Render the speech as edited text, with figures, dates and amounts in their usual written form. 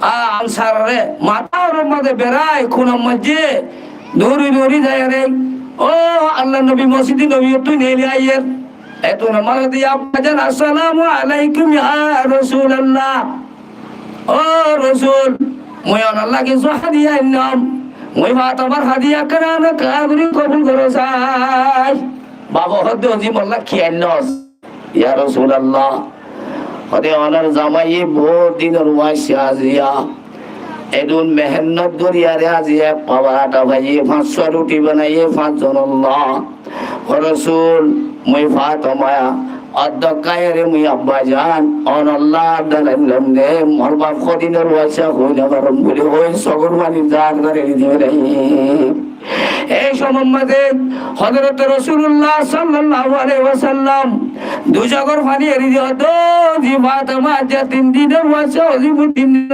answer রে মাথার মধ্যে বেড়ায় খুনের মধ্যে দৌড়ি দৌড়ি যায় রে ও আল্লাহ নবী মসজিদে নবী তুই নেলে আইয়ের এত নামাজ দিয়া আপনাদের আসসালামু আলাইকুম ইয়া রাসূলুল্লাহ ও রাসূল মই আল্লাহ কিছু হাদিয়া নাম মই ভাত আমার হাদিয়া কেন কাবরি কবুল করো চাই বাবা হদ্দ জি মোল্লা খেয়াল নস ইয়া রাসূলুল্লাহ হদে অনার জামাই বহুত দিনের ওয়াইসে আজিয়া এদুন মেহনত দরিয়ারে আজিয়া পাওয়াটা ভাইয়ে 500 রুটি বানাইয়ে 5 জন আল্লাহ ও রাসূল মই ফাতেমা অধ্যকায়রে মুই আব্বা জান অন আল্লাহ দালাম নে মোর বাপ কদিনের ওয়াইসা হই না গরম বলে হই সগর মানি জান করে দিও রে এই সমম্মদে হযরত রাসূলুল্লাহ সাল্লাল্লাহু আলাইহি ওয়াসাল্লাম দুজাগর পানি এরি দিও তো জি ফাতেমা যে 3 দিনের ওয়াইসা ওজি 3 দিনের